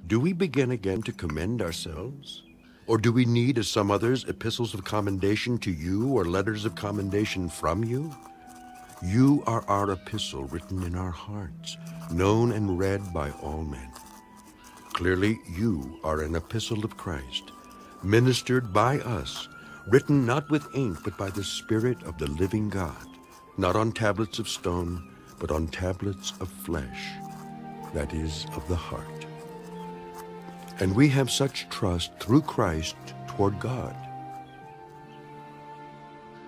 Do we begin again to commend ourselves? Or do we need, as some others, epistles of commendation to you or letters of commendation from you? You are our epistle written in our hearts, known and read by all men. Clearly, you are an epistle of Christ, ministered by us, written not with ink, but by the Spirit of the living God, not on tablets of stone, but on tablets of flesh, that is, of the heart. And we have such trust through Christ toward God.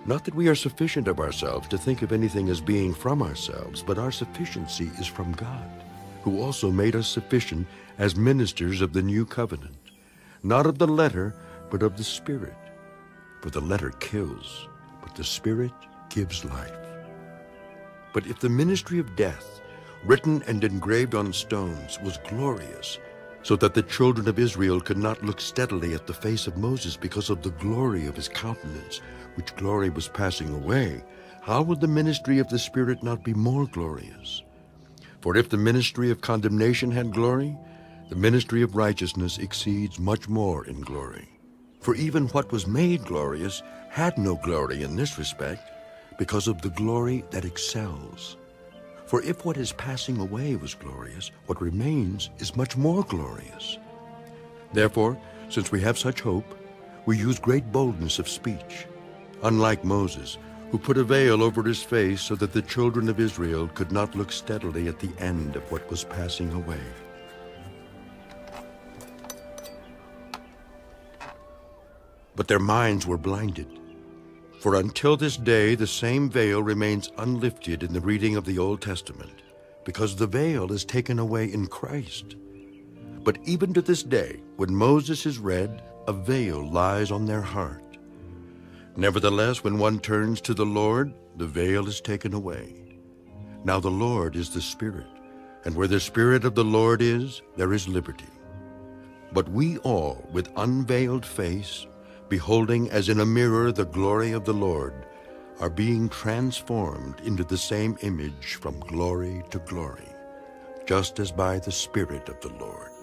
Not that we are sufficient of ourselves to think of anything as being from ourselves, but our sufficiency is from God, who also made us sufficient as ministers of the new covenant, not of the letter, but of the Spirit. For the letter kills, but the Spirit gives life. But if the ministry of death, written and engraved on stones, was glorious, so that the children of Israel could not look steadily at the face of Moses because of the glory of his countenance, which glory was passing away, how would the ministry of the Spirit not be more glorious? For if the ministry of condemnation had glory, the ministry of righteousness exceeds much more in glory. For even what was made glorious had no glory in this respect, because of the glory that excels. For if what is passing away was glorious, what remains is much more glorious. Therefore, since we have such hope, we use great boldness of speech, unlike Moses, who put a veil over his face so that the children of Israel could not look steadily at the end of what was passing away. But their minds were blinded. For until this day, the same veil remains unlifted in the reading of the Old Testament, because the veil is taken away in Christ. But even to this day, when Moses is read, a veil lies on their heart. Nevertheless, when one turns to the Lord, the veil is taken away. Now the Lord is the Spirit, and where the Spirit of the Lord is, there is liberty. But we all, with unveiled face, beholding as in a mirror the glory of the Lord, are being transformed into the same image from glory to glory, just as by the Spirit of the Lord.